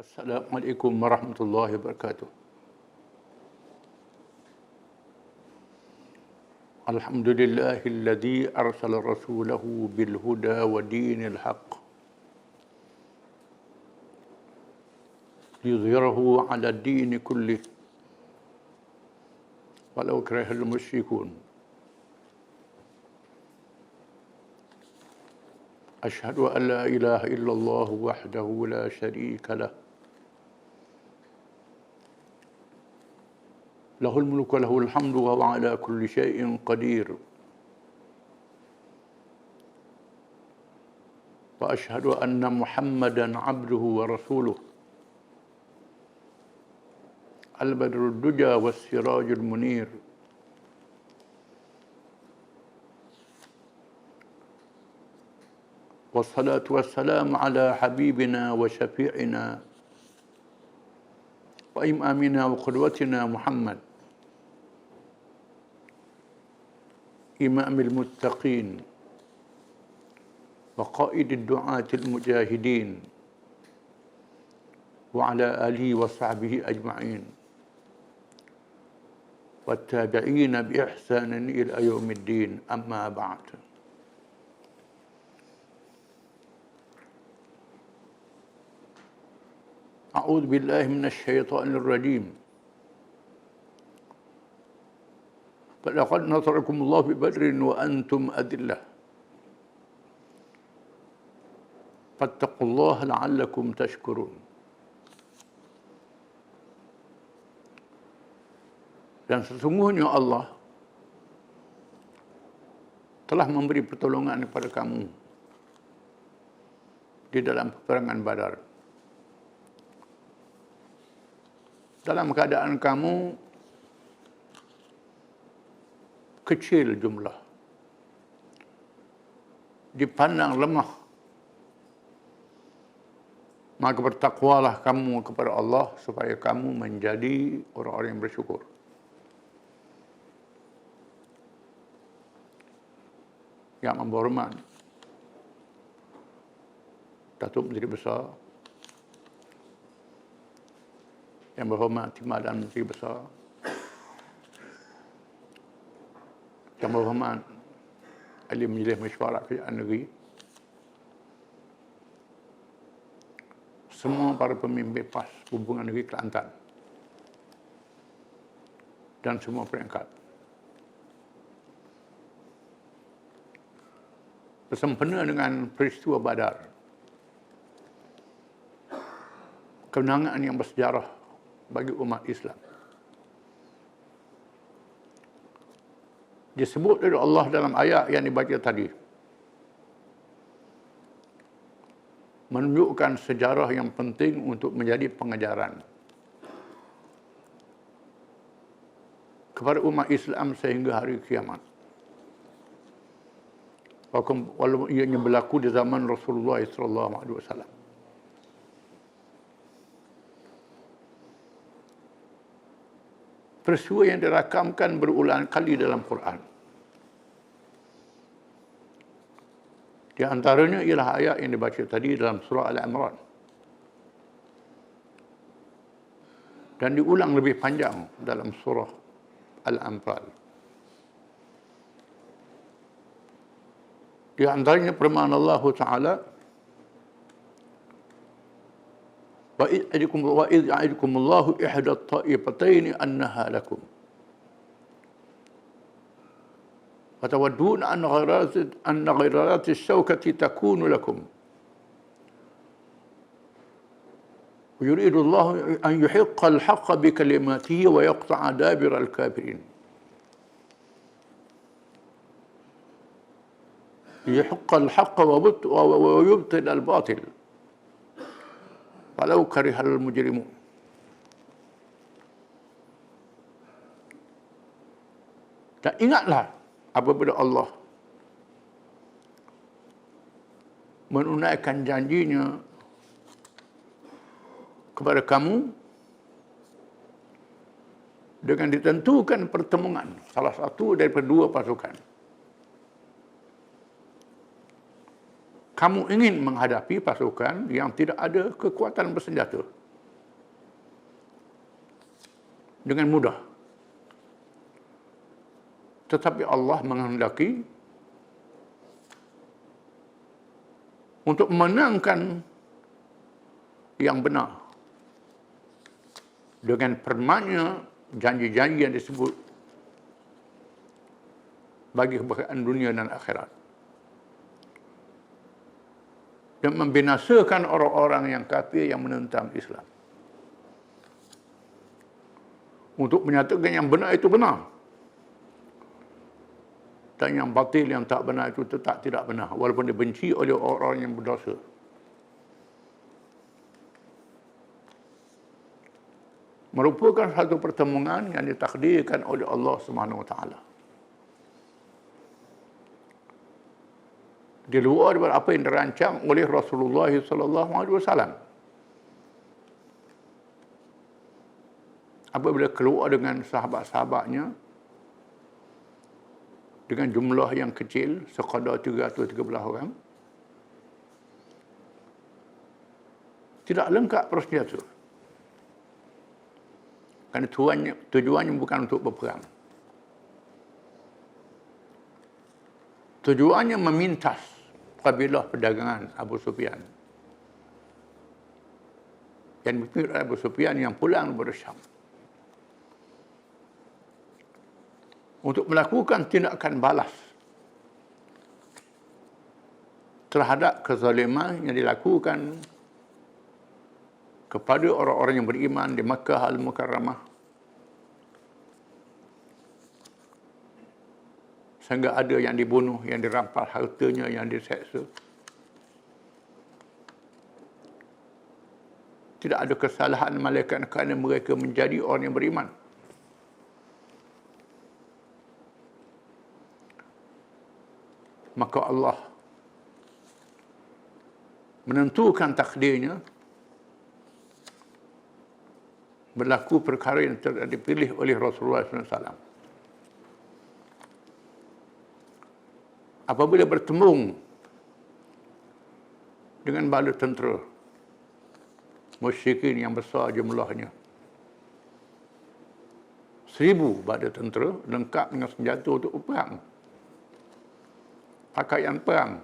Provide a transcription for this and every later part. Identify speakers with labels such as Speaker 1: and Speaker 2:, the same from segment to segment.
Speaker 1: Assalamualaikum warahmatullahi wabarakatuh. Alhamdulillahilladzi arsala rasulahu bil huda wa dinil haqq liyudhhirahu 'ala ad-din kullih walau karihal musyrikun. Asyhadu an la ilaha illallah wahdahu la syarika lah. Lahul mulku wa lahul hamdu wa huwa ala kulli syai'in qadir. Wa asyhadu anna Muhammadan 'abduhu wa rasuluh. Al-badrud duja was-sirajul munir. Wassalatu wassalamu ala habibina wa syafi'ina wa imamina wa qudwatina Muhammad, imamil muttaqin wa qaidid du'atil mujahidin wa ala alihi wa sahbihi ajma'in wa tabi'ina bi ihsanin ila yaumiddin, amma ba'd. A'udzu billahi minasy syaithanir rajim. Falaqad nasarakumullahu bi Badrin wa antum adillah. Fattaqullaha la'allakum tashkurun. Dan sesungguhnya Allah telah memberi pertolongan kepada kamu di dalam peperangan Badar. Dalam keadaan kamu kecil jumlah, dipandang lemah, maka bertakwalah kamu kepada Allah supaya kamu menjadi orang-orang yang bersyukur. Yang berhormat Datuk Menteri Besar, yang berhormat Timbalan Menteri Besar, yang berhormat Ahli Majlis Mesyuarat Kerajaan Negeri, semua para pemimpin PAS Hubungan Negeri Kelantan dan semua peringkat. Bersempena dengan peristiwa Badar, kemenangan yang bersejarah bagi umat Islam, disebut oleh Allah dalam ayat yang dibaca tadi, menunjukkan sejarah yang penting untuk menjadi pengajaran kepada umat Islam sehingga hari kiamat. Walaupun ianya berlaku di zaman Rasulullah SAW. Peristiwa yang dirakamkan berulang kali dalam Quran. Di antaranya ialah ayat yang dibaca tadi dalam surah Al-Imran. Dan diulang lebih panjang dalam surah Al-Anfal. Di antaranya firman Allah Ta'ala, وَإِذْ يَعِدُكُمُ اللَّهُ إِحْدَى الطَّائِفَتَيْنِ أَنَّهَا لَكُمْ وَتَوَدُّونَ أَنَّ غَيْرَ ذَاتِ الشَّوْكَةِ تَكُونُ لَكُمْ وَيُرِيدُ اللَّهُ أَنْ يُحِقَّ الْحَقَّ بِكَلِمَاتِهِ وَيَقْطَعَ دَابِرَ الْكَافِرِينَ. يُحِقَّ الْحَقَّ وَيُبْطِلَ الْبَاطِلَ walau karihal mujrimun. Dan ingatlah apabila Allah menunaikan janjinya kepada kamu dengan ditentukan pertemuan salah satu daripada dua pasukan. Kamu ingin menghadapi pasukan yang tidak ada kekuatan bersenjata. dengan mudah. Tetapi Allah menghendaki untuk menangkan yang benar dengan permanya janji-janji yang disebut bagi kebahagiaan dunia dan akhirat, dan membinasakan orang-orang yang kafir yang menentang Islam, untuk menyatakan yang benar itu benar dan yang batil, yang tak benar itu tetap tidak benar, walaupun dibenci oleh orang-orang yang berdosa. Merupakan satu pertemuan yang ditakdirkan oleh Allah Subhanahu Wa Taala, di luar daripada apa yang dirancang oleh Rasulullah sallallahu alaihi wasallam. Apabila keluar dengan sahabat-sahabatnya dengan jumlah yang kecil, sekadar 313 orang, tidak lengkap bersenjata. Kerana tujuannya bukan untuk berperang. Tujuannya memintas kabilah perdagangan Abu Sufyan. Yang dipimpin oleh Abu Sufyan yang pulang dari Syam, untuk melakukan tindakan balas terhadap kezaliman yang dilakukan kepada orang-orang yang beriman di Makkah Al-Mukarramah, sehingga ada yang dibunuh, yang dirampas hartanya, yang diseksa. Tidak ada kesalahan malaikat kerana mereka menjadi orang yang beriman. Maka Allah menentukan takdirnya, berlaku perkara yang dipilih oleh Rasulullah SAW. Apabila bertemu dengan bala tentera musyrikin yang besar jumlahnya, 1,000 bala tentera lengkap dengan senjata untuk perang, pakaian perang,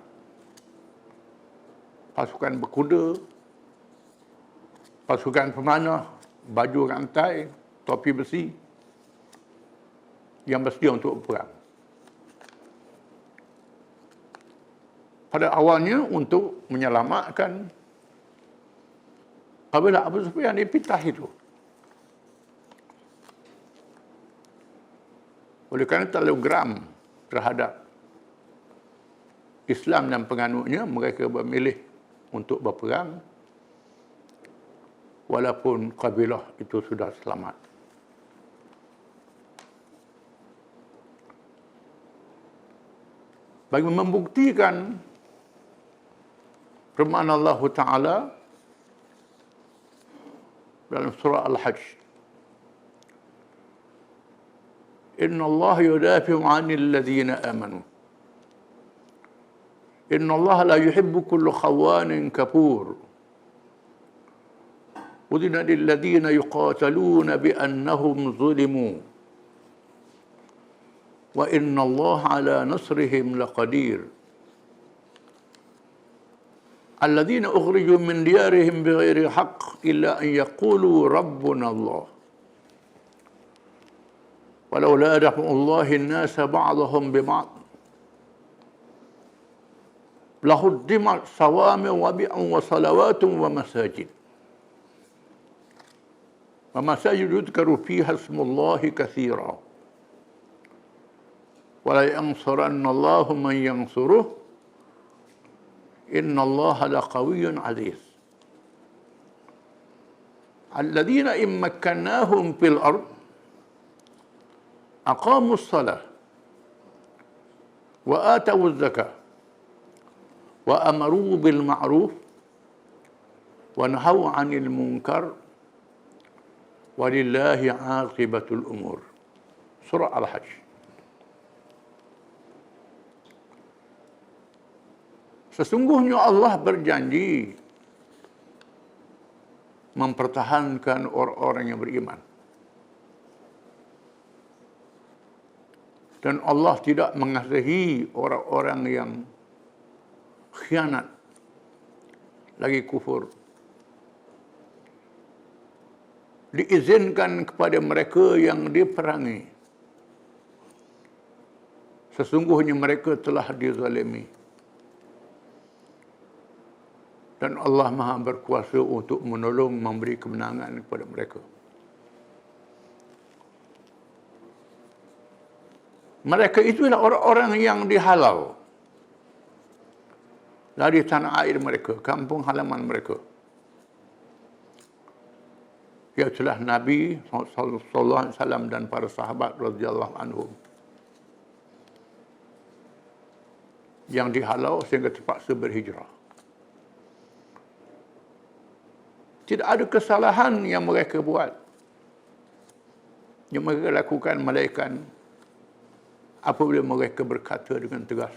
Speaker 1: pasukan berkuda, pasukan pemanah, baju rantai, topi besi, yang bersedia untuk perang. Pada awalnya untuk menyelamatkan apabila Abu Sufyan dipitah itu. Oleh kerana terlalu geram terhadap Islam dan penganutnya, mereka memilih untuk berperang walaupun kabilah itu sudah selamat. Bagi membuktikan firman Allah Ta'ala dalam surah Al-Hajj, Inna Allah yudafi'u 'anil ladzina amanu. Inna Allah la yuhibbu kulla khawanin kafur. Udhina lilladzina yuqataluna bi'annahum zulimu. Wa inna Allah ala nasrihim laqadir. Alladzina ukhriju min diyarihim bighairi haqq illa an yaqulu rabbuna Allah. Walau la daf'u Allahi an-nasa ba'dahum biba'd lahuddimat sawami wa bi'un wa salawatun wa masajid. Wa masajid yudhkaru fiha ismullahi katsira. Wa la yansuranna Allahu man yansuruh. Inna Allaha laqawiyyun 'aziz. Alladzina in makkannahum fil ard aqamus salah wa atawuz zakah wa amaru bil ma'ruf wa nahaw 'anil munkar walillahi 'aqibatul umur. Surah Al-Hajj. Sesungguhnya Allah berjanji mempertahankan orang-orang yang beriman. Dan Allah tidak mengasihi orang-orang yang khianat, lagi kufur. Diizinkan kepada mereka yang diperangi. Sesungguhnya mereka telah dizalimi. Dan Allah Maha berkuasa untuk menolong, memberi kemenangan kepada mereka. Mereka itulah orang-orang yang dihalau dari tanah air mereka, kampung halaman mereka. Iaitulah Nabi sallallahu alaihi wasallam dan para sahabat radhiyallahu anhum yang dihalau sehingga terpaksa berhijrah. Tidak ada kesalahan yang mereka buat, yang mereka lakukan, melainkan apabila mereka berkata dengan tegas,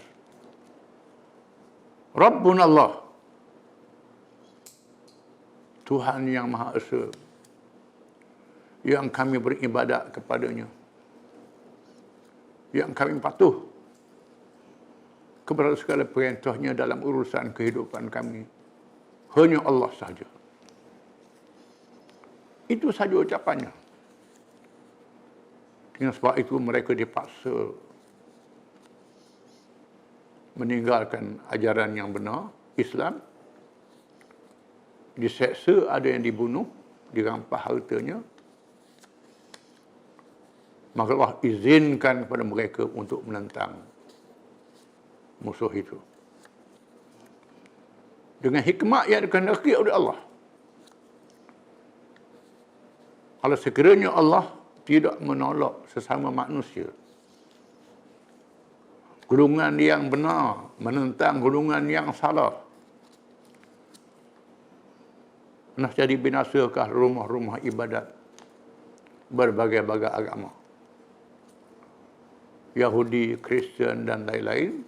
Speaker 1: Rabbuna Allah, Tuhan yang Maha Esa, yang kami beribadat kepadanya, yang kami patuh kepada segala perintahnya dalam urusan kehidupan kami, hanya Allah sahaja. Itu sahaja ucapannya. Dengan sebab itu mereka dipaksa meninggalkan ajaran yang benar, Islam. Diseksa, ada yang dibunuh, dirampas hartanya. Maka Allah izinkan kepada mereka untuk menentang musuh itu. Dengan hikmah yang dikehendaki oleh Allah. Kalau sekiranya Allah tidak menolak sesama manusia, golongan yang benar menentang golongan yang salah, nah jadi binasakah rumah-rumah ibadat berbagai-bagai agama, Yahudi, Kristian dan lain-lain,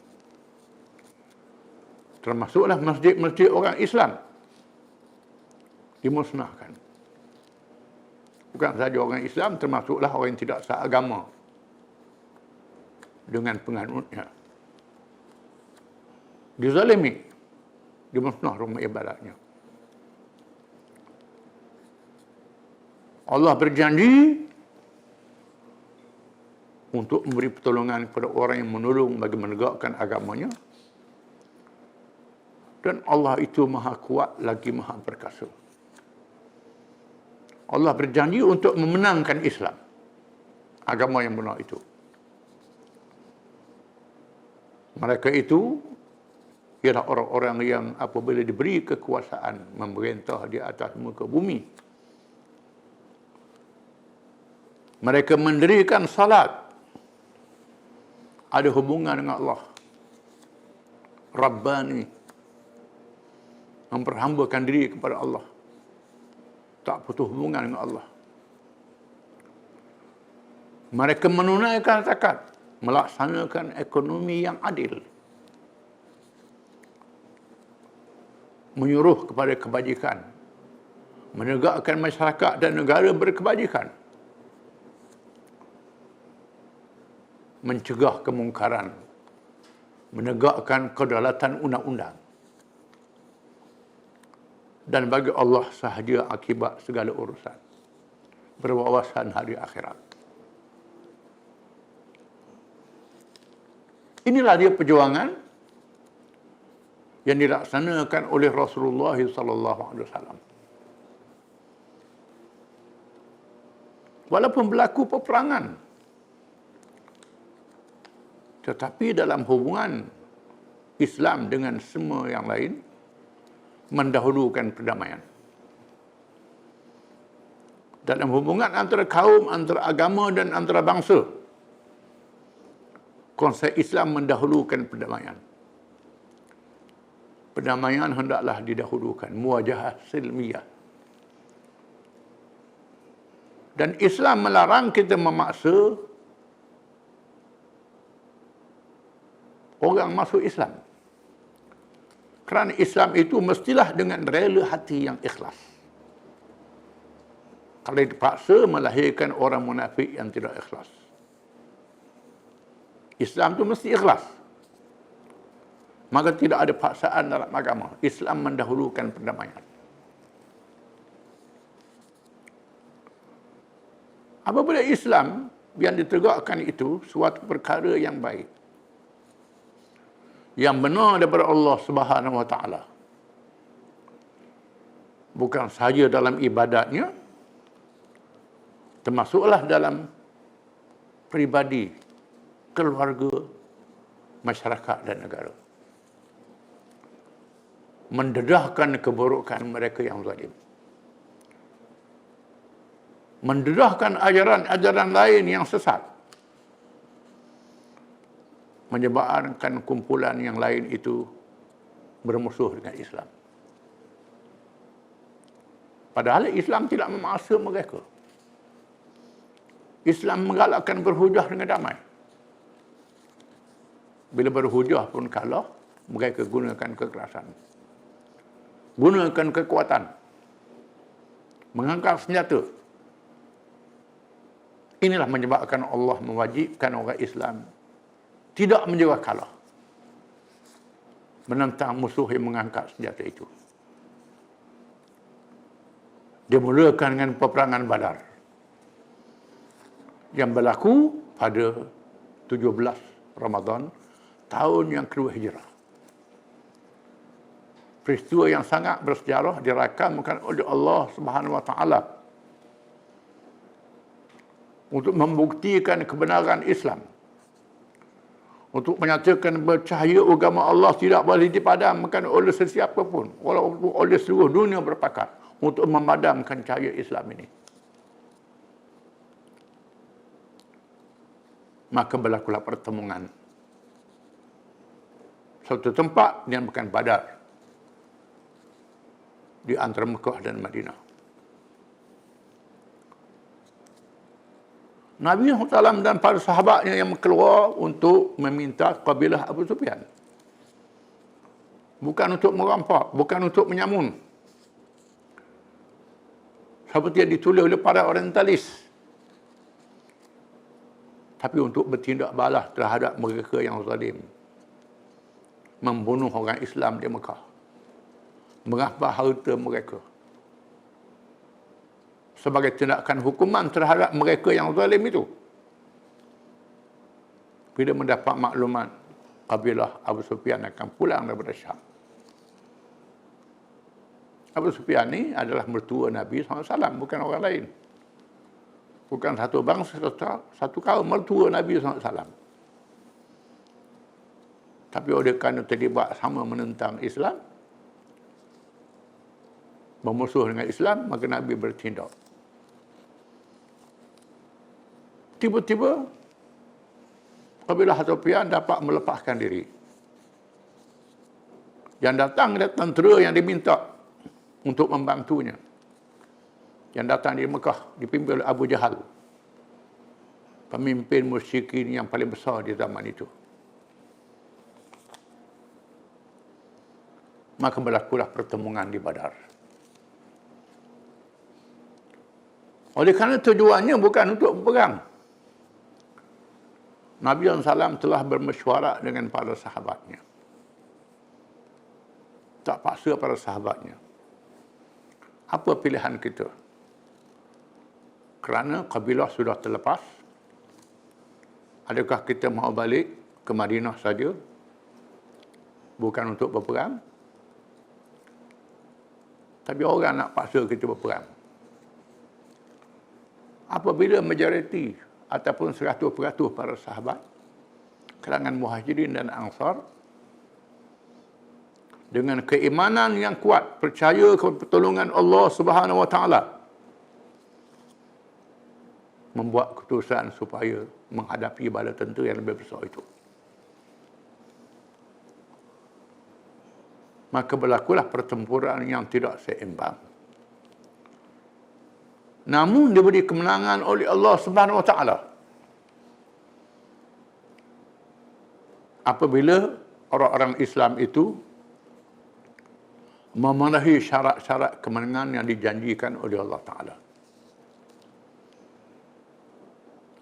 Speaker 1: termasuklah masjid-masjid orang Islam dimusnahkan. Bukan sahaja orang Islam, termasuklah orang yang tidak seagama dengan penganutnya. Dizalimi, dimusnah rumah ibadatnya. Allah berjanji untuk memberi pertolongan kepada orang yang menolong bagi menegakkan agamanya. Dan Allah itu Maha Kuat lagi Maha Perkasa. Allah berjanji untuk memenangkan Islam, agama yang benar itu. Mereka itu ialah orang-orang yang apabila diberi kekuasaan memerintah di atas muka bumi, mereka mendirikan salat, ada hubungan dengan Allah, Rabbani, memperhambakan diri kepada Allah, tak putus hubungan dengan Allah. Mereka menunaikan zakat, melaksanakan ekonomi yang adil, menyuruh kepada kebajikan, menegakkan masyarakat dan negara berkebajikan, mencegah kemungkaran, menegakkan kedaulatan undang-undang. Dan bagi Allah sahaja akibat segala urusan, berwawasan hari akhirat. Inilah dia perjuangan yang dilaksanakan oleh Rasulullah SAW. Walaupun berlaku peperangan, tetapi dalam hubungan Islam dengan semua yang lain, mendahulukan perdamaian. Dalam hubungan antara kaum, antara agama dan antara bangsa, konsep Islam mendahulukan perdamaian. Perdamaian hendaklah didahulukan, muwajahah silmiyah. Dan Islam melarang kita memaksa orang masuk Islam. Kerana Islam itu mestilah dengan rela hati yang ikhlas. Kalau dipaksa, melahirkan orang munafik yang tidak ikhlas. Islam tu mesti ikhlas. Maka tidak ada paksaan dalam agama. Islam mendahulukan perdamaian. Apabila Islam yang ditegakkan itu suatu perkara yang baik, yang benar daripada Allah Subhanahu wa taala, bukan sahaja dalam ibadatnya, termasuklah dalam peribadi, keluarga, masyarakat dan negara. Mendedahkan keburukan mereka yang zalim. Mendedahkan ajaran-ajaran lain yang sesat. Menyebabkan kumpulan yang lain itu bermusuh dengan Islam. Padahal Islam tidak memaksa mereka. Islam menggalakkan berhujah dengan damai. Bila berhujah pun kalah, mereka gunakan kekerasan. Gunakan kekuatan. Mengangkat senjata. Inilah menyebabkan Allah mewajibkan orang Islam tidak menjawab kalah menentang musuh yang mengangkat senjata itu. Dimulakan dengan peperangan Badar yang berlaku pada 17 Ramadan tahun yang kedua Hijrah. Peristiwa yang sangat bersejarah dirakamkan oleh Allah Subhanahu wa taala untuk membuktikan kebenaran Islam, untuk menyatakan bercahaya agama Allah tidak boleh dipadamkan oleh sesiapa pun, walaupun oleh seluruh dunia berpakat untuk memadamkan cahaya Islam ini. Maka berlakulah pertemuan suatu tempat yang bukan Badar di antara Mekah dan Madinah. Nabi SAW dan para sahabatnya yang keluar untuk meminta kabilah Abu Sufyan. Bukan untuk merampak, bukan untuk menyamun. Seperti yang ditulis oleh para orientalis. Tapi untuk bertindak balas terhadap mereka yang zalim. Membunuh orang Islam di Mekah. Merampas harta mereka. Sebagai tindakan hukuman terhadap mereka yang zalim itu. Bila mendapat maklumat kabilah Abu Sufyan akan pulang daripada Syam. Abu Sufyan ni adalah mertua Nabi SAW, bukan orang lain. Bukan satu bangsa, satu kaum, mertua Nabi SAW. Tapi oleh kerana terlibat sama menentang Islam, bermusuh dengan Islam, maka Nabi bertindak. Tiba-tiba kabilah Sufyan dapat melepaskan diri. Yang datang adalah tentera yang diminta untuk membantunya. Yang datang di Mekah dipimpin oleh Abu Jahal, pemimpin musyrikin yang paling besar di zaman itu. Maka berlakulah pertemuan di Badar. Oleh kerana tujuannya bukan untuk berperang. Nabi SAW telah bermesyuarat dengan para sahabatnya. Tak paksa para sahabatnya. Apa pilihan kita? Kerana kabilah sudah terlepas, adakah kita mahu balik ke Madinah saja? Bukan untuk berperang? Tapi orang nak paksa kita berperang. Apabila majoriti ataupun 100% para sahabat, kalangan Muhajirin dan Ansar, dengan keimanan yang kuat, percaya kepada pertolongan Allah Subhanahu wa taala, membuat keputusan supaya menghadapi bala tentera yang lebih besar itu. Maka berlakulah pertempuran yang tidak seimbang. Namun diberi kemenangan oleh Allah Subhanahu wa taala. Apabila orang-orang Islam itu memenuhi syarat-syarat kemenangan yang dijanjikan oleh Allah Taala.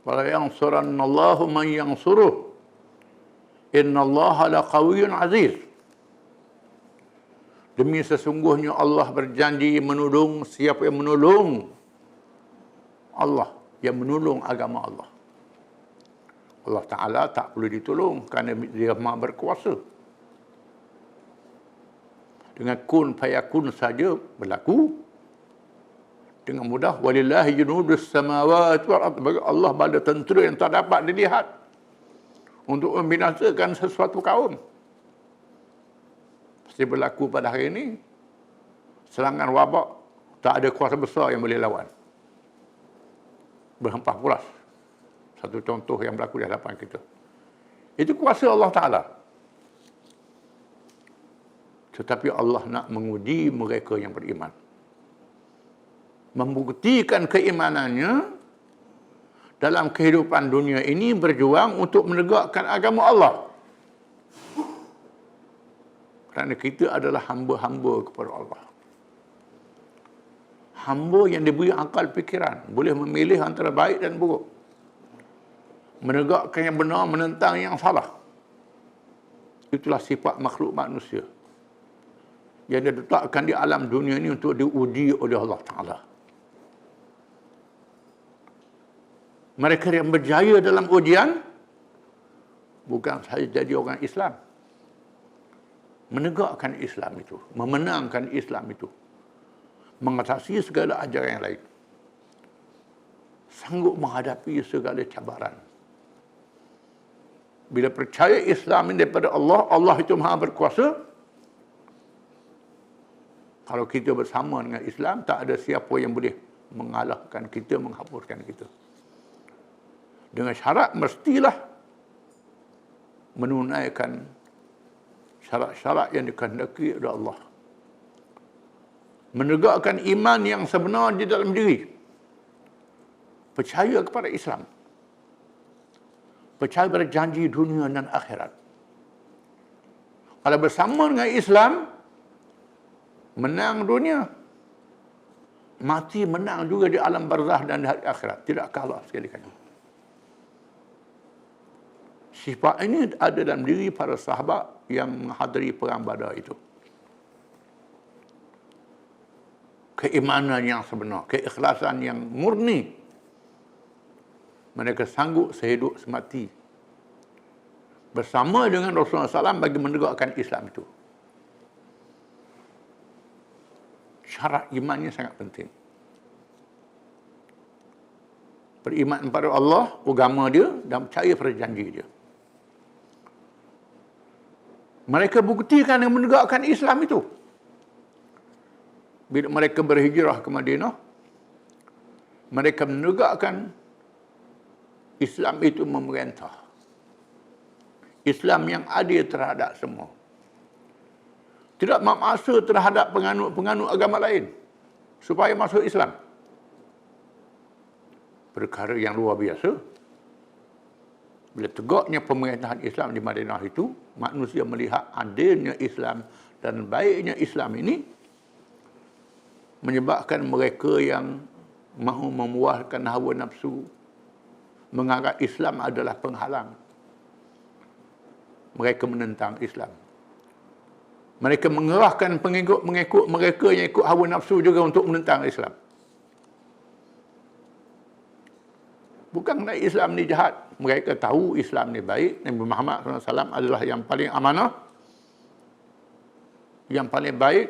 Speaker 1: Wala yansurannallahu man yansuruh Innallaha laqawiyyun aziz. Demi sesungguhnya Allah berjanji menolong siapa yang menolong Allah, yang menolong agama Allah. Allah Ta'ala tak perlu ditolong kerana dia Maha berkuasa. Dengan kun fayakun saja berlaku. Dengan mudah. Walillahi junudus samawati wal ardh. Bagi Allah bala tentera yang tak dapat dilihat untuk membinasakan sesuatu kaum. Pasti berlaku pada hari ini. Serangan wabak, tak ada kuasa besar yang boleh lawan. Berhempah pulas. Satu contoh yang berlaku di hadapan kita. Itu kuasa Allah Ta'ala. Tetapi Allah nak menguji mereka yang beriman. Membuktikan keimanannya dalam kehidupan dunia ini berjuang untuk menegakkan agama Allah. Kerana kita adalah hamba-hamba kepada Allah. Hamba yang diberi akal fikiran. Boleh memilih antara baik dan buruk. Menegakkan yang benar, menentang yang salah. Itulah sifat makhluk manusia. Yang diletakkan di alam dunia ini untuk diuji oleh Allah Ta'ala. Mereka yang berjaya dalam ujian, bukan sahaja jadi orang Islam. Menegakkan Islam itu. Memenangkan Islam itu. Mengatasi segala ajaran yang lain. Sanggup menghadapi segala cabaran. Bila percaya Islam ini daripada Allah, Allah itu Maha berkuasa. Kalau kita bersama dengan Islam, tak ada siapa yang boleh mengalahkan kita, menghapuskan kita. Dengan syarat mestilah menunaikan syarat-syarat yang dikehendaki oleh Allah. Menegakkan iman yang sebenar di dalam diri. Percaya kepada Islam. Percaya pada janji dunia dan akhirat. Kalau bersama dengan Islam, menang dunia. Mati menang juga di alam barzah dan di hari akhirat. Tidak kalah sekali-kali. Sifat ini ada dalam diri para sahabat yang menghadiri perang Badar itu. Keimanan yang sebenar, keikhlasan yang murni. Mereka sanggup sehidup semati bersama dengan Rasulullah SAW bagi menegakkan Islam itu. Syarat imannya sangat penting. Beriman kepada Allah, agama dia, dan percaya pada janji dia. Mereka buktikan dengan menegakkan Islam itu. Bila mereka berhijrah ke Madinah, mereka menegakkan Islam itu memerintah. Islam yang adil terhadap semua. Tidak memaksa terhadap penganut-penganut agama lain supaya masuk Islam. Perkara yang luar biasa. Bila tegaknya pemerintahan Islam di Madinah itu, manusia melihat adilnya Islam dan baiknya Islam ini menyebabkan mereka yang mahu memuaskan hawa nafsu menganggap Islam adalah penghalang. Mereka menentang Islam. Mereka mengerahkan pengikut-pengikut mereka yang ikut hawa nafsu juga untuk menentang Islam. Bukan Islam ni jahat. Mereka tahu Islam ni baik. Nabi Muhammad SAW adalah yang paling amanah, yang paling baik.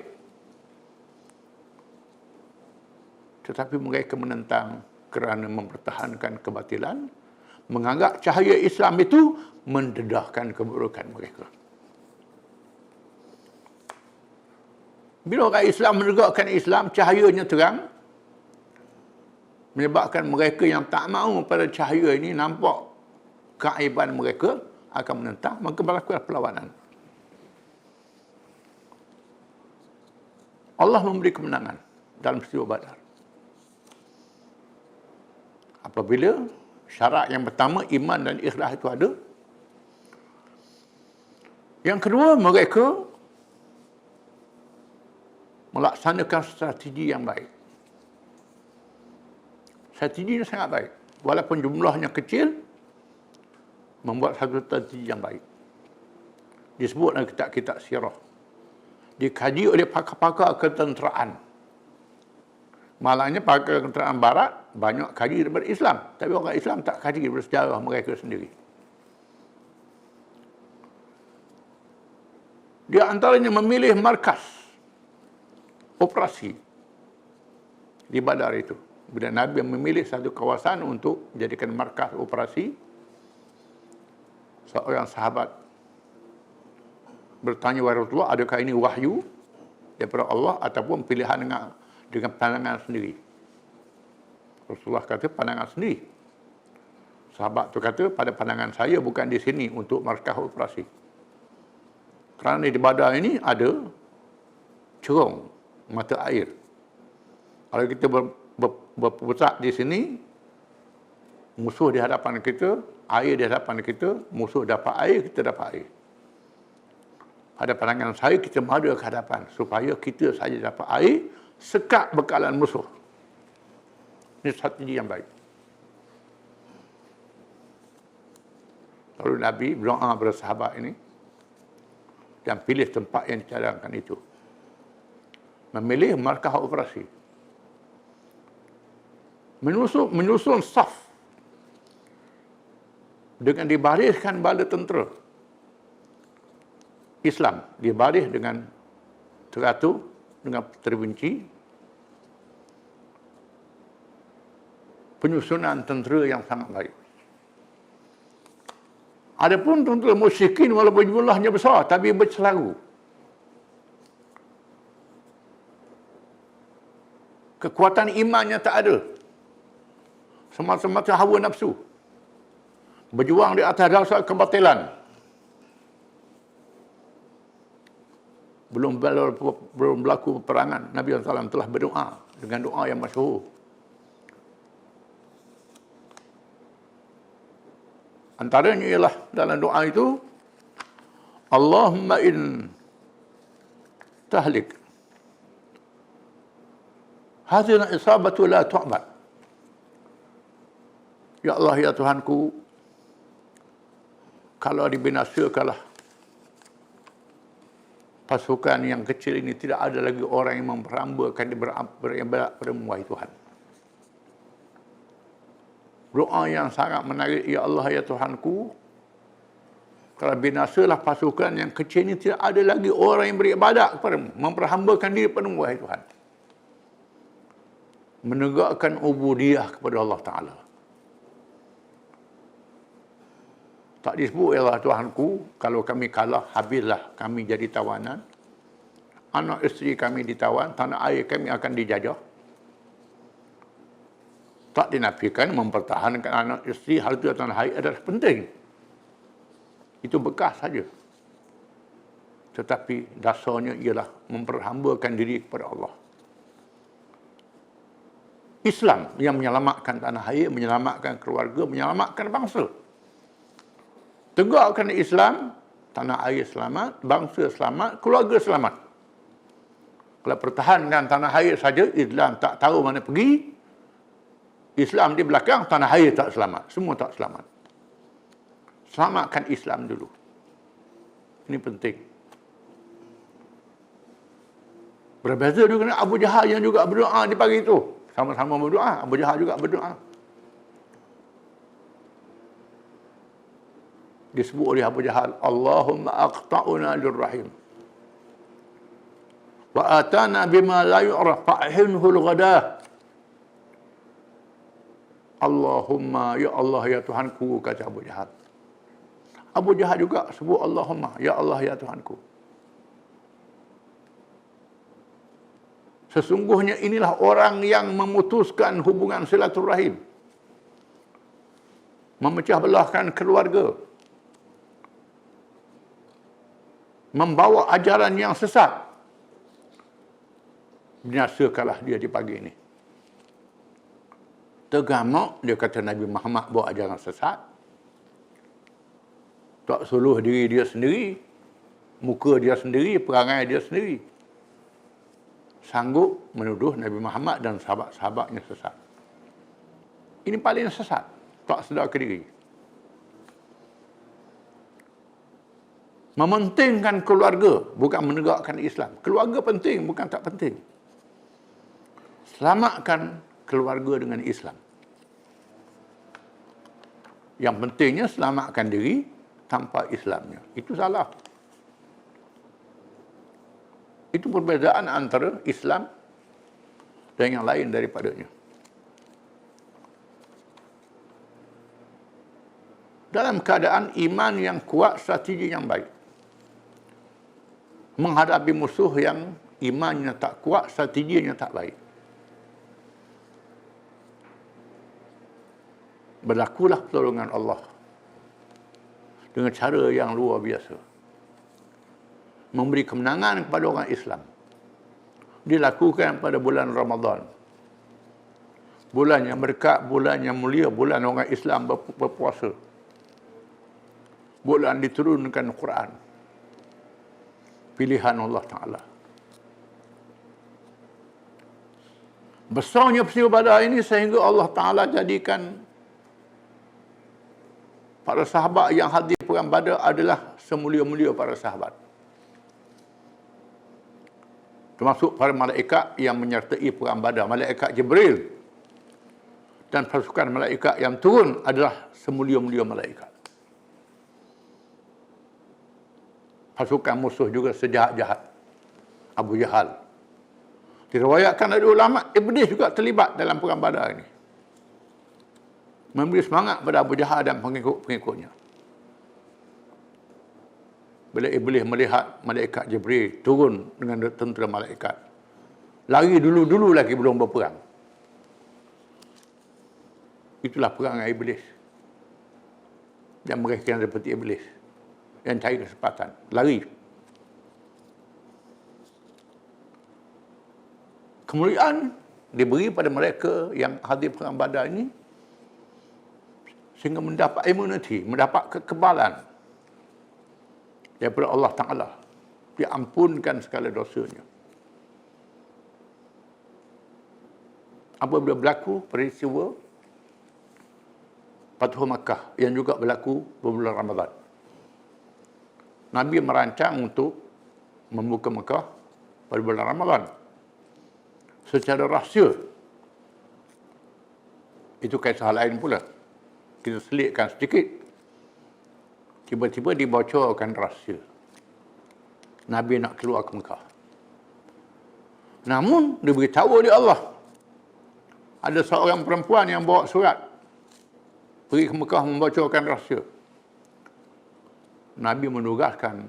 Speaker 1: Tetapi mereka menentang kerana mempertahankan kebatilan, menganggap cahaya Islam itu mendedahkan keburukan mereka. Bila orang Islam menegakkan Islam, cahayanya terang, menyebabkan mereka yang tak mahu pada cahaya ini nampak keaiban mereka, akan menentang, maka berlaku perlawanan. Allah memberi kemenangan dalam peristiwa Badar. Apabila syarat yang pertama, iman dan ikhlas itu ada. Yang kedua, mereka melaksanakan strategi yang baik. Strateginya sangat baik. Walaupun jumlahnya kecil, membuat satu strategi yang baik. disebut dalam kitab-kitab sirah. Dikaji oleh pakar-pakar ketenteraan. Malangnya pakar ketenteraan barat banyak kaji daripada Islam. Tapi orang Islam tak kaji daripada sejarah mereka sendiri. Di antaranya memilih markas operasi di Badar itu. Bila Nabi memilih satu kawasan untuk jadikan markas operasi, seorang sahabat bertanya kepada Rasulullah, adakah ini wahyu daripada Allah ataupun pilihan dengan pandangan sendiri? Rasulullah kata pandangan sendiri. Sahabat itu kata, pada pandangan saya bukan di sini untuk markas operasi. Kerana di Badar ini ada cerong mata air. Kalau kita berpusat di sini, musuh di hadapan kita, air di hadapan kita, musuh dapat air, kita dapat air. Pada pandangan saya, kita madu ke hadapan supaya kita saja dapat air, sekat bekalan musuh. Ini strategi yang baik. Lalu Nabi berdoa kepada sahabat ini dan pilih tempat yang dicadangkan itu. Memilih markah operasi. Menyusun saf dengan dibariskan bala tentera Islam, dibaris dengan teratur, dengan terperinci. Penyusunan tentera yang sangat baik. Adapun tentera musyrikin walaupun jumlahnya besar tapi bercelaru. Kekuatan imannya tak ada. Semata-mata hawa nafsu. Berjuang di atas dasar kebatilan. Belum berlaku peperangan, Nabi SAW telah berdoa dengan doa yang masyhur. Antaranya ialah dalam doa itu, Allahumma in tahlik hadhihi isabatu la tu'bad. Ya Allah, ya Tuhanku, kalau dibinasakanlah pasukan yang kecil ini, tidak ada lagi orang yang memperambakan beribadat pada-Mu, wahai Tuhan. Doa yang sangat menarik, ya Allah, ya Tuhanku, kalau binasalah pasukan yang kecil ini, tidak ada lagi orang yang beribadat kepada-Mu, memperhambakan diri pada-Mu, wahai Tuhan. Menegakkan ubudiyah kepada Allah Ta'ala. Tak disebut, ya Allah Tuhanku, kalau kami kalah, habislah kami jadi tawanan. Anak isteri kami ditawan, tanah air kami akan dijajah. Tak dinafikan mempertahankan anak isteri, harta tanah air adalah penting. Itu bekas saja. Tetapi dasarnya ialah memperhambakan diri kepada Allah. Islam yang menyelamatkan tanah air, menyelamatkan keluarga, menyelamatkan bangsa. Tegakkan Islam, tanah air selamat, bangsa selamat, keluarga selamat. Kalau pertahankan tanah air saja, Islam tak tahu mana pergi. Islam di belakang, tanah air tak selamat. Semua tak selamat. Selamatkan Islam dulu. Ini penting. Berbeza dengan Abu Jahal yang juga berdoa di pagi itu. Sama-sama berdoa, Abu Jahal juga berdoa. Disebut oleh Abu Jahal, Allahumma aqta'una lirrahim. Wa atana bima la yu'raf fa'hinhu al-ghadah. Allahumma, ya Allah, ya Tuhanku, kata Abu Jahal. Abu Jahal juga sebut Allahumma, ya Allah, ya Tuhanku. Sesungguhnya inilah orang yang memutuskan hubungan silaturahim. Memecah belahkan keluarga. Membawa ajaran yang sesat. Binasakanlah dia di pagi ini. Tergamak, dia kata Nabi Muhammad bawa ajaran sesat. Tak suluh diri dia sendiri, muka dia sendiri, perangai dia sendiri. Sanggup menuduh Nabi Muhammad dan sahabat-sahabatnya sesat. Ini paling sesat, tak sedar ke diri. Mementingkan keluarga, bukan menegakkan Islam. Keluarga penting, bukan tak penting. Selamatkan keluarga dengan Islam. Yang pentingnya selamatkan diri tanpa Islamnya. Itu salah. Itu perbezaan antara Islam dan yang lain daripadanya. Dalam keadaan iman yang kuat, strategi yang baik. Menghadapi musuh yang imannya tak kuat, strateginya tak baik. Berlakulah pertolongan Allah dengan cara yang luar biasa. Memberi kemenangan kepada orang Islam. Dilakukan pada bulan Ramadan. Bulan yang berkat, bulan yang mulia, bulan orang Islam berpuasa. Bulan diturunkan Quran. Pilihan Allah Ta'ala. Besarnya peristiwa Badar ini sehingga Allah Ta'ala jadikan para sahabat yang hadir perang Badar adalah semulia-mulia para sahabat. Termasuk para malaikat yang menyertai perang Badar. Malaikat Jibril dan pasukan malaikat yang turun adalah semulia-mulia malaikat. Pasukan musuh juga sejahat-jahat. Abu Jahal. Diriwayatkan dari ulama, Iblis juga terlibat dalam perang Badar ini. Memberi semangat pada Abu Jahal dan pengikut-pengikutnya. Bila Iblis melihat malaikat Jibril turun dengan tentera malaikat, lari dulu-dulu lagi belum berperang. Itulah perangai Iblis. Dan mereka yang seperti Iblis, yang cari kesempatan, lari. Kemuliaan diberi pada mereka yang hadir perang Badar ini sehingga mendapat immunity, mendapat kekebalan daripada Allah Ta'ala. Diampunkan segala dosanya. Apabila berlaku peristiwa Fathu Makkah yang juga berlaku bulan Ramadan, Nabi merancang untuk membuka Mekah pada bulan Ramadan secara rahsia. Itu kisah lain pula. Kita selitkan sedikit. Tiba-tiba dibocorkan rahsia. Nabi nak keluar ke Mekah. Namun, diberitahu oleh Allah. Ada seorang perempuan yang bawa surat. Pergi ke Mekah membocorkan rahsia. Nabi menugaskan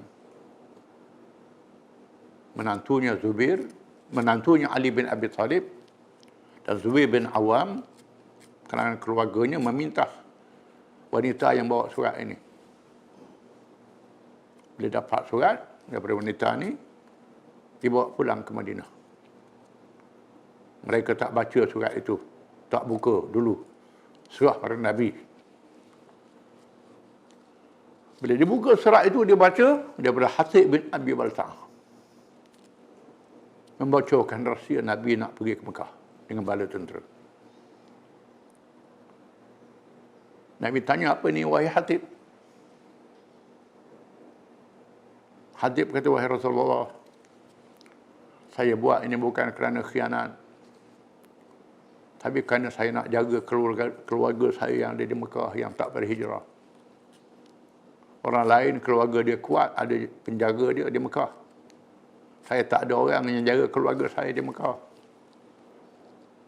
Speaker 1: menantunya Zubair, menantunya Ali bin Abi Talib dan Zubair bin Awam, kerana keluarganya meminta wanita yang bawa surat ini. Bila dapat surat daripada wanita ini, dibawa pulang ke Madinah. Mereka tak baca surat itu, tak buka dulu. Surah pada Nabi. Bila dibuka surat itu, dia baca daripada Hatib bin Abi Balta'ah. Membocorkan rahsia Nabi nak pergi ke Mekah dengan bala tentera. Nabi tanya, apa ni wahai Hatib? Hatib kata, wahai Rasulullah, saya buat ini bukan kerana khianat, tapi kerana saya nak jaga keluarga saya yang ada di Mekah yang tak berhijrah. Orang lain keluarga dia kuat, ada penjaga dia di Mekah. Saya tak ada orang yang jaga keluarga saya di Mekah.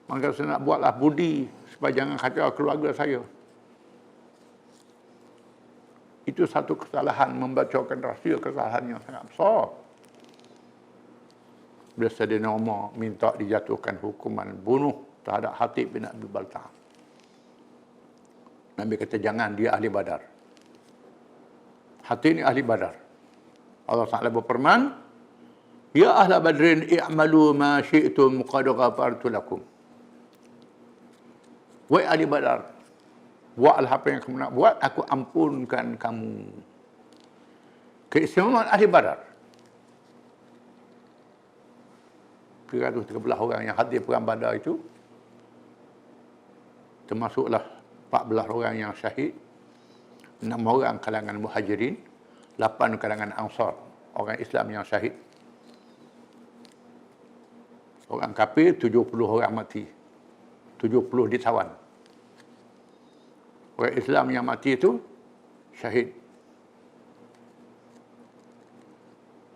Speaker 1: Maka saya nak buatlah budi supaya jangan kacau keluarga saya. Itu satu kesalahan, membocorkan rahsia, kesalahan yang sangat besar. Bila Sayyidina Umar minta dijatuhkan hukuman bunuh terhadap Hatib bin Abi Balta'ah. Nabi kata, jangan, dia ahli Badar. Hatib ini ahli Badar. Allah Ta'ala berfirman, ya ahla badrin i'malu ma syi'tum qad ghafartu lakum. Wahai ahli Badar, buatlah apa yang kamu nak buat, aku ampunkan kamu. Keistimewaan ahli Badar. 313 orang yang hadir perang Badar itu, termasuklah 14 orang yang syahid, 6 orang kalangan muhajirin, 8 kalangan Ansar, orang Islam yang syahid. Orang kafir 70 orang mati. 70 ditawan. Orang Islam yang mati itu syahid.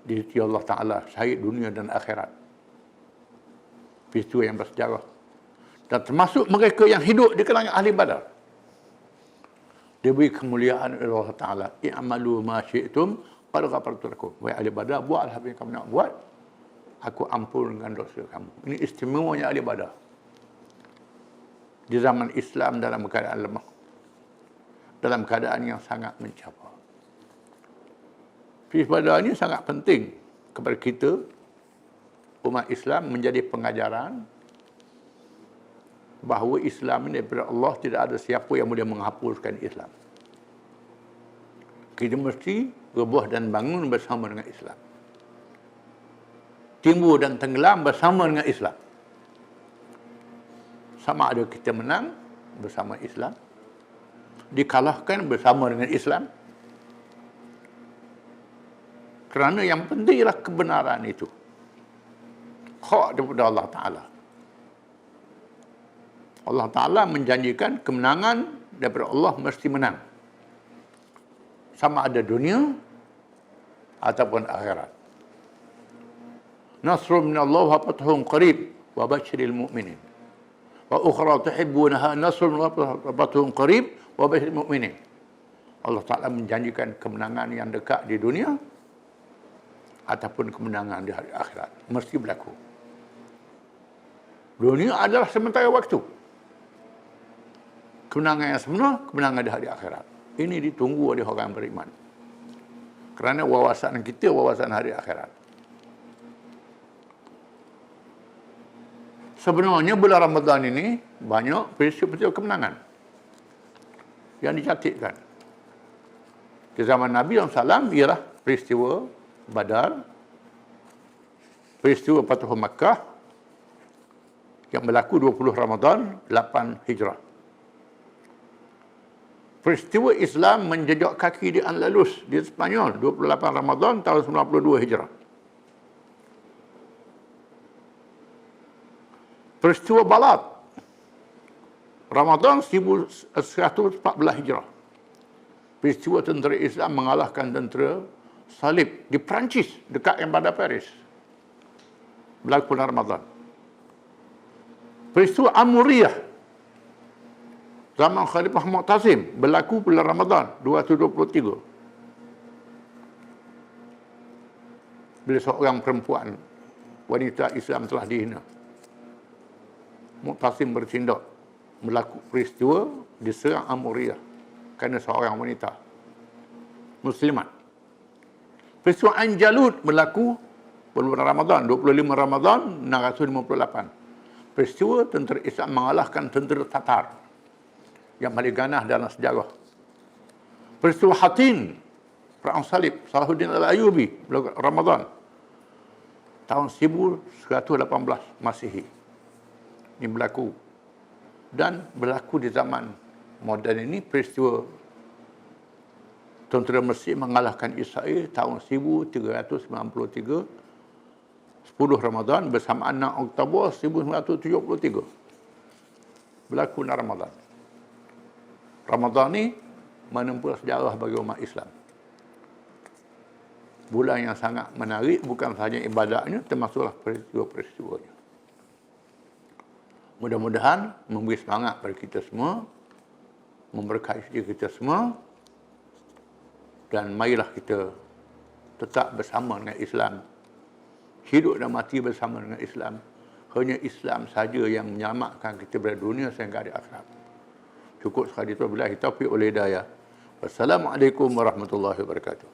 Speaker 1: Di sisi Allah Ta'ala, syahid dunia dan akhirat. Peristiwa yang bersejarah. Dan termasuk mereka yang hidup di kalangan ahli Badar. Diberi kemuliaan oleh Allah Ta'ala. I'malu ma syi'tum qad ghafartu lakum. Wahai ahli Badar, buatlah apa yang kamu nak buat. Aku ampunkan dosa kamu. Ini istimewanya ahli Badar. Di zaman Islam dalam keadaan lemah. Dalam keadaan yang sangat mencabar. Peristiwa Badar ini sangat penting kepada kita, umat Islam, menjadi pengajaran bahawa Islam ini daripada Allah, tidak ada siapa yang boleh menghapuskan Islam. Kita mesti rebuh dan bangun bersama dengan Islam. Timbul dan tenggelam bersama dengan Islam. Sama ada kita menang bersama Islam, dikalahkan bersama dengan Islam. Kerana yang penting ialah kebenaran itu. Hak daripada Allah Ta'ala. Allah Ta'ala menjanjikan kemenangan daripada Allah mesti menang. Sama ada dunia ataupun akhirat. Nasrun minallah wa fathun qarib wa basyiril mu'minin. Wa ukhra tuhibbunaha nasrun wa fathun qarib wa basyiril mu'minin. Allah Ta'ala menjanjikan kemenangan yang dekat di dunia ataupun kemenangan di hari akhirat. Mesti berlaku. Dunia adalah sementara waktu. Kemenangan yang sebenar, kemenangan di hari akhirat. Ini ditunggu oleh orang beriman. Kerana wawasan kita, wawasan hari akhirat. Sebenarnya bulan Ramadan ini banyak peristiwa-peristiwa kemenangan yang dicatatkan. Di zaman Nabi SAW ialah peristiwa Badar, peristiwa Fathu Makkah yang berlaku 20 Ramadan 8 Hijrah. Peristiwa Islam menjejak kaki di Andalus di Spanyol 28 Ramadan tahun 92 Hijrah. Peristiwa Balat Ramadan 1114 Hijrah. Peristiwa tentera Islam mengalahkan tentera Salib di Perancis dekat Embada Paris. Berlaku bulan Ramadan. Peristiwa Amuriyah zaman Khalifah Mu'tasim berlaku bulan Ramadan 223. Bila seorang perempuan wanita Islam telah dihina. Mu'tasim bertindak, berlaku peristiwa diserang Amuriyah kerana seorang wanita Muslimat. Peristiwa Anjalut berlaku bulan Ramadan 25 Ramadan 658. Peristiwa tentera Islam mengalahkan tentera Tatar yang paling ganas dalam sejarah. Peristiwa Hattin, Perang Salib, Salahuddin Al-Ayyubi, Ramadan tahun 1118 Masihi. Ini berlaku. Dan berlaku di zaman moden ini peristiwa tentera Mesir mengalahkan Israel tahun 1393, 10 Ramadan bersamaan 6 Oktober 1973. Berlaku dalam Ramadan. Ramadan ni menempuh sejarah bagi umat Islam. Bulan yang sangat menarik, bukan sahaja ibadahnya, termasuklah peristiwa-peristiwanya. Mudah-mudahan memberi semangat pada kita semua, memberkahi diri kita semua, dan marilah kita tetap bersama dengan Islam. Hidup dan mati bersama dengan Islam. Hanya Islam saja yang menyelamatkan kita dari dunia sehingga di akhirat. Cukup sekali itu. Billahi taufiq wal hidayah. Wassalamualaikum warahmatullahi wabarakatuh.